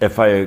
FIA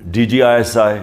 DGISI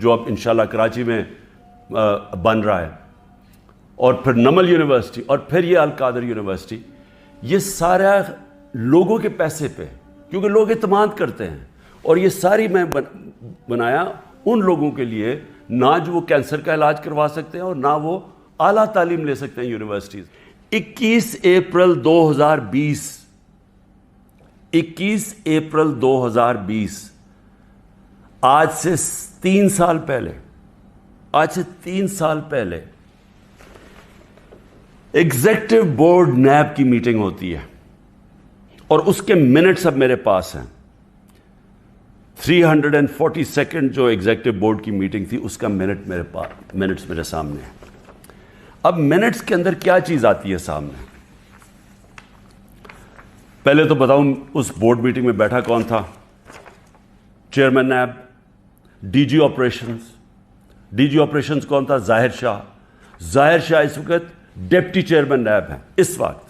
جو اب انشاءاللہ کراچی میں بن رہا ہے، اور پھر نمل یونیورسٹی، اور پھر یہ القادر یونیورسٹی، یہ سارا لوگوں کے پیسے پہ، کیونکہ لوگ اعتماد کرتے ہیں. اور یہ ساری میں بنایا ان لوگوں کے لیے، نہ جو وہ کینسر کا علاج کروا سکتے ہیں اور نہ وہ اعلیٰ تعلیم لے سکتے ہیں یونیورسٹیز. 21 اپریل 2020 آج سے 3 سال پہلے ایگزیکٹو بورڈ نیب کی میٹنگ ہوتی ہے، اور اس کے منٹس اب میرے پاس ہیں. 342 جو ایگزیکٹو بورڈ کی میٹنگ تھی، اس کا منٹس میرے سامنے ہیں. اب منٹس کے اندر کیا چیز آتی ہے سامنے؟ پہلے تو بتاؤں اس بورڈ میٹنگ میں بیٹھا کون تھا؟ Chairman NAB, D G operations کون تھا؟ ظاہر شاہ اس وقت ڈپٹی چیئرمین نیب ہیں اس وقت.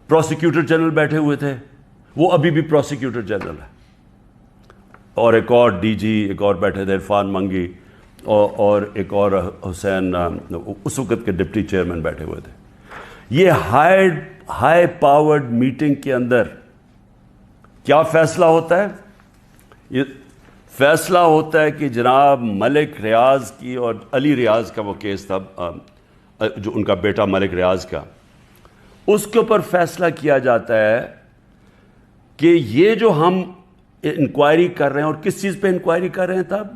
پروسیکیوٹر جنرل بیٹھے ہوئے تھے، وہ ابھی بھی پروسیکیوٹر جنرل ہے. اور ایک اور ڈی جی ایک اور بیٹھے تھے، عرفان منگی، اور ایک اور حسین، اس وقت کے ڈپٹی چیئرمین بیٹھے ہوئے تھے. یہ ہائی پاورڈ میٹنگ کے اندر کیا فیصلہ ہوتا ہے؟ یہ فیصلہ ہوتا ہے کہ جناب ملک ریاض کی اور علی ریاض کا وہ کیس تھا، جو ان کا بیٹا ملک ریاض کا، اس کے اوپر فیصلہ کیا جاتا ہے کہ یہ جو ہم انکوائری کر رہے ہیں، اور کس چیز پہ انکوائری کر رہے ہیں تب؟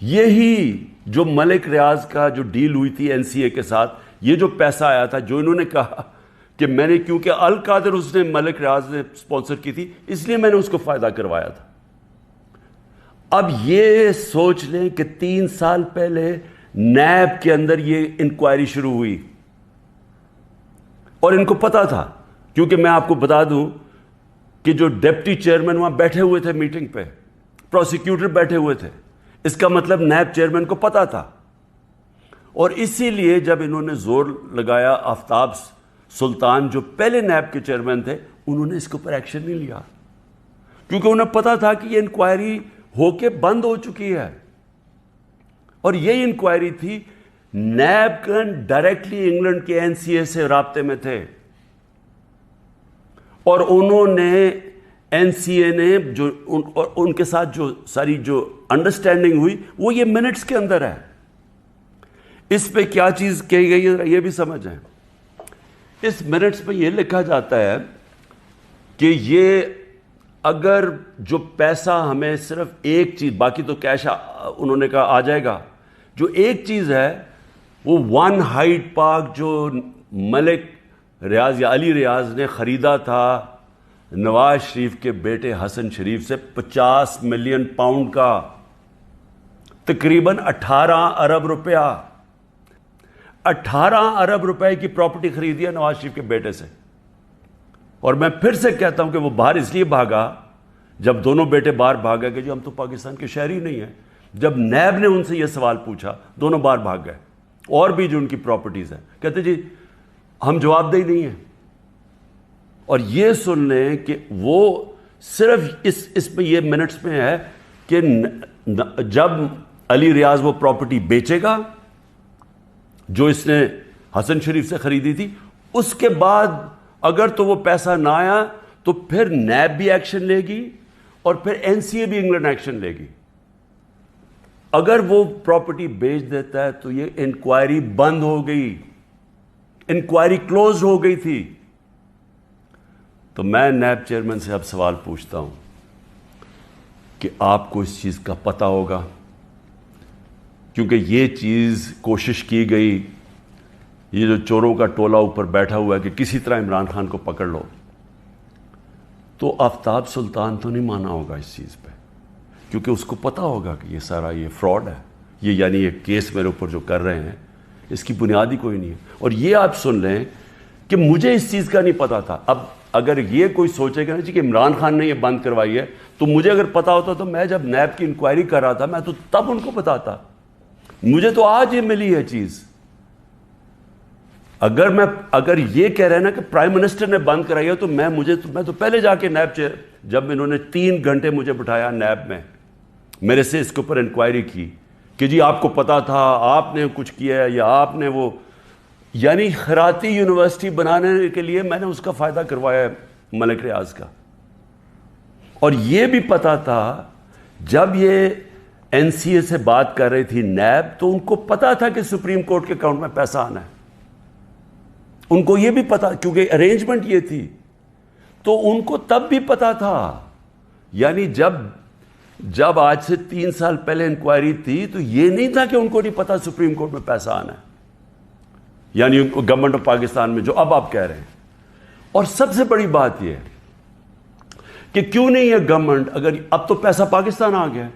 یہی جو ملک ریاض کا جو ڈیل ہوئی تھی این سی اے کے ساتھ، یہ جو پیسہ آیا تھا، جو انہوں نے کہا کہ میں نے، کیونکہ القادر اس نے ملک ریاض نے سپانسر کی تھی، اس لیے میں نے اس کو فائدہ کروایا تھا. اب یہ سوچ لیں کہ 3 سال پہلے نیب کے اندر یہ انکوائری شروع ہوئی، اور ان کو پتا تھا، کیونکہ میں آپ کو بتا دوں کہ جو ڈپٹی چیئرمین وہاں بیٹھے ہوئے تھے میٹنگ پہ، پروسیکیوٹر بیٹھے ہوئے تھے، اس کا مطلب نیب چیئرمین کو پتا تھا. اور اسی لیے جب انہوں نے زور لگایا، آفتاب سلطان جو پہلے نیب کے چیئرمین تھے، انہوں نے اس کے اوپر ایکشن نہیں لیا، کیونکہ انہیں پتا تھا کہ یہ انکوائری ہو کے بند ہو چکی ہے. اور یہ انکوائری تھی، نیب کن ڈائریکٹلی انگلینڈ کے این سی اے سے رابطے میں تھے، اور انہوں نے این سی اے نے جو ان کے ساتھ جو ساری جو انڈرسٹینڈنگ ہوئی، وہ یہ منٹس کے اندر ہے. اس پہ کیا چیز کہی گئی ہے یہ بھی سمجھیں. اس منٹس پہ یہ لکھا جاتا ہے کہ یہ اگر جو پیسہ ہمیں صرف ایک چیز، باقی تو کیش انہوں نے کہا آ جائے گا، جو ایک چیز ہے وہ 1 ہائیڈ پارک جو ملک ریاض یا علی ریاض نے خریدا تھا نواز شریف کے بیٹے حسن شریف سے 50 ملین پاؤنڈ کا، تقریباً 18 ارب روپیہ، 18 ارب روپے کی پراپرٹی خریدی ہے نواز شریف کے بیٹے سے. اور میں پھر سے کہتا ہوں کہ وہ باہر اس لیے بھاگا، جب دونوں بیٹے باہر بھاگ گئے کہ جی ہم تو پاکستان کے شہری نہیں ہیں. جب نیب نے ان سے یہ سوال پوچھا، دونوں باہر بھاگ گئے. اور بھی جو ان کی پراپرٹیز ہیں، کہتے جی ہم جواب دہی نہیں ہیں. اور یہ سن لیں کہ وہ صرف اس میں یہ منٹس میں ہے کہ جب علی ریاض وہ پراپرٹی بیچے گا جو اس نے حسن شریف سے خریدی تھی، اس کے بعد اگر تو وہ پیسہ نہ آیا تو پھر نیب بھی ایکشن لے گی اور پھر این سی اے بھی انگلینڈ ایکشن لے گی. اگر وہ پراپرٹی بیچ دیتا ہے تو یہ انکوائری بند ہو گئی، انکوائری کلوز ہو گئی تھی. تو میں نیب چیئرمین سے اب سوال پوچھتا ہوں کہ آپ کو اس چیز کا پتہ ہوگا، کیونکہ یہ چیز کوشش کی گئی، یہ جو چوروں کا ٹولہ اوپر بیٹھا ہوا ہے کہ کسی طرح عمران خان کو پکڑ لو، تو آفتاب سلطان تو نہیں مانا ہوگا اس چیز پہ، کیونکہ اس کو پتہ ہوگا کہ یہ سارا یہ فراڈ ہے، یہ یعنی یہ کیس میرے اوپر جو کر رہے ہیں اس کی بنیاد ہی کوئی نہیں ہے. اور یہ آپ سن لیں کہ مجھے اس چیز کا نہیں پتا تھا. اب اگر یہ کوئی سوچے گا کہ عمران خان نے یہ بند کروائی ہے، تو مجھے اگر پتا ہوتا تو میں جب نیب کی انکوائری کر رہا تھا میں تو تب ان کو بتاتا. مجھے تو آج یہ ملی ہے چیز. اگر یہ کہہ رہے ہیں نا کہ پرائم منسٹر نے بند کرائی ہے، تو میں تو پہلے جا کے نیب جب انہوں نے 3 گھنٹے مجھے بٹھایا نیب میں، میرے سے اس کے اوپر انکوائری کی کہ جی آپ کو پتا تھا، آپ نے کچھ کیا ہے یا آپ نے وہ، یعنی خیراتی یونیورسٹی بنانے کے لیے میں نے اس کا فائدہ کروایا ہے ملک ریاض کا. اور یہ بھی پتا تھا جب یہ این سی اے سے بات کر رہی تھی نیب، تو ان کو پتا تھا کہ سپریم کورٹ کے اکاؤنٹ میں پیسہ آنا ہے. ان کو یہ بھی پتا، کیونکہ ارینجمنٹ یہ تھی، تو ان کو تب بھی پتا تھا. یعنی جب آج سے 3 سال پہلے انکوائری تھی تو یہ نہیں تھا کہ ان کو نہیں پتا سپریم کورٹ میں پیسہ آنا ہے، یعنی گورنمنٹ آف پاکستان میں جو اب آپ کہہ رہے ہیں. اور سب سے بڑی بات یہ ہے کہ کیوں نہیں ہے گورنمنٹ، اگر اب تو پیسہ پاکستان آ گیا.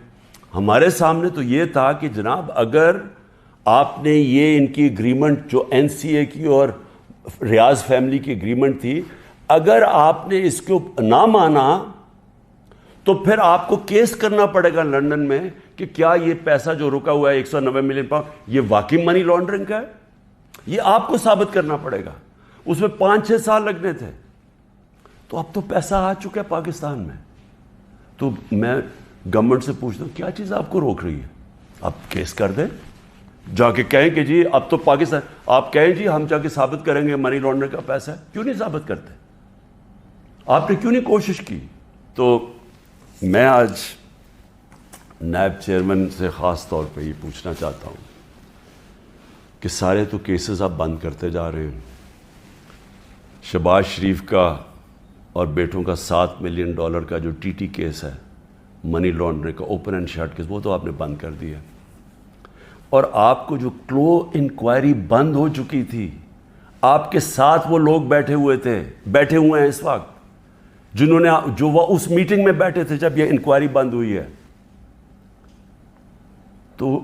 ہمارے سامنے تو یہ تھا کہ جناب اگر آپ نے یہ ان کی اگریمنٹ جو این سی اے کی اور ریاض فیملی کی اگریمنٹ تھی، اگر آپ نے اس کو نہ مانا تو پھر آپ کو کیس کرنا پڑے گا لندن میں کہ کیا یہ پیسہ جو رکا ہوا ہے 190 ملین پاؤنڈ یہ واقعی منی لانڈرنگ کا ہے. یہ آپ کو ثابت کرنا پڑے گا. اس میں 5-6 سال لگنے تھے. تو اب تو پیسہ آ چکا ہے پاکستان میں. تو میں گورنمنٹ سے پوچھتا ہوں کیا چیز آپ کو روک رہی ہے؟ آپ کیس کر دیں، جا کے کہیں کہ جی اب تو پاکستان، آپ کہیں جی ہم جا کے ثابت کریں گے منی لانڈرنگ کا پیسہ ہے. کیوں نہیں ثابت کرتے؟ آپ نے کیوں نہیں کوشش کی؟ تو میں آج نیب چیئرمین سے خاص طور پہ یہ پوچھنا چاہتا ہوں کہ سارے تو کیسز آپ بند کرتے جا رہے ہیں. شہباز شریف کا اور بیٹوں کا $7 ملین کا جو ٹی ٹی کیس ہے، منی لانڈرنگ کا اوپن اینڈ شٹ کیس، وہ تو آپ نے بند کر دیا. اور آپ کو جو کلو انکوائری بند ہو چکی تھی، آپ کے ساتھ وہ لوگ بیٹھے ہوئے ہیں اس وقت جنہوں نے جو وہ اس میٹنگ میں بیٹھے تھے جب یہ انکوائری بند ہوئی ہے. تو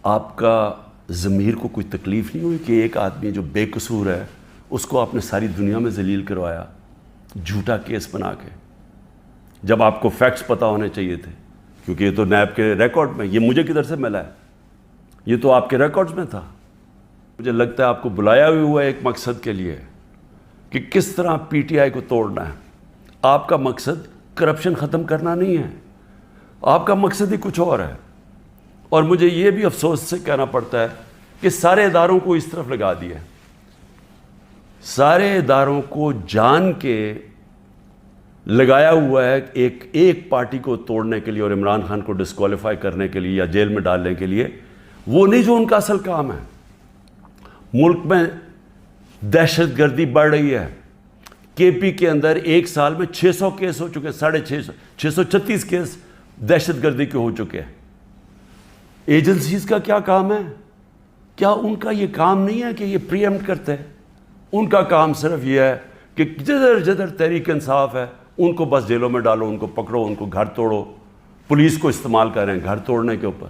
آپ کا ضمیر کو کوئی تکلیف نہیں ہوئی کہ ایک آدمی جو بے قصور ہے اس کو آپ نے ساری دنیا میں ذلیل کروایا جھوٹا کیس بنا کے، جب آپ کو فیکٹس پتہ ہونے چاہیے تھے؟ کیونکہ یہ تو نیب کے ریکارڈ میں، یہ مجھے کدھر سے ملا ہے؟ یہ تو آپ کے ریکارڈز میں تھا. مجھے لگتا ہے آپ کو بلایا بھی ہوا ہے ایک مقصد کے لیے کہ کس طرح پی ٹی آئی کو توڑنا ہے. آپ کا مقصد کرپشن ختم کرنا نہیں ہے، آپ کا مقصد ہی کچھ اور ہے. اور مجھے یہ بھی افسوس سے کہنا پڑتا ہے کہ سارے اداروں کو اس طرف لگا دیا، سارے اداروں کو جان کے لگایا ہوا ہے ایک پارٹی کو توڑنے کے لیے اور عمران خان کو ڈسکوالیفائی کرنے کے لیے یا جیل میں ڈالنے کے لیے. وہ نہیں جو ان کا اصل کام ہے. ملک میں دہشت گردی بڑھ رہی ہے. کے پی کے اندر ایک سال میں 600 کیس ہو چکے، 636 کیس دہشت گردی کے ہو چکے ہیں. ایجنسیز کا کیا کام ہے؟ کیا ان کا یہ کام نہیں ہے کہ یہ پری ایمپٹ کرتے ہیں؟ ان کا کام صرف یہ ہے کہ جدھر تحریک انصاف ہے ان کو بس جیلوں میں ڈالو، ان کو پکڑو، ان کو گھر توڑو. پولیس کو استعمال کر رہے ہیں گھر توڑنے کے اوپر.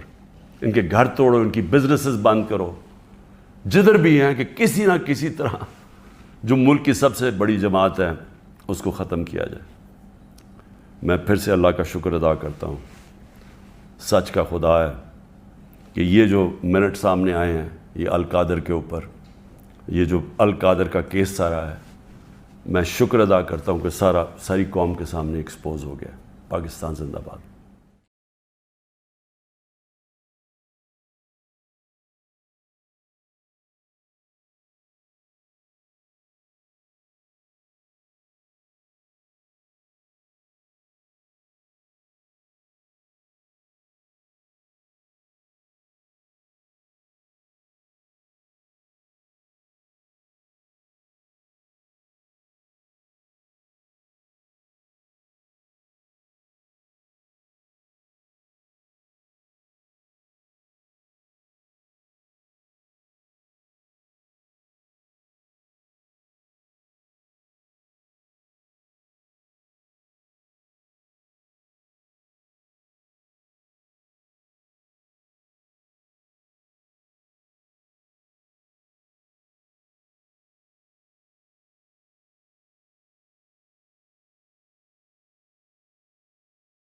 ان کے گھر توڑو، ان کی بزنسز بند کرو، جدھر بھی ہیں کہ کسی نہ کسی طرح جو ملک کی سب سے بڑی جماعت ہے اس کو ختم کیا جائے. میں پھر سے اللہ کا شکر ادا کرتا ہوں، سچ کا خدا ہے کہ یہ جو منٹ سامنے آئے ہیں یہ القادر کے اوپر، یہ جو القادر کا کیس سارا ہے، میں شکر ادا کرتا ہوں کہ ساری قوم کے سامنے ایکسپوز ہو گیا. پاکستان زندہ باد.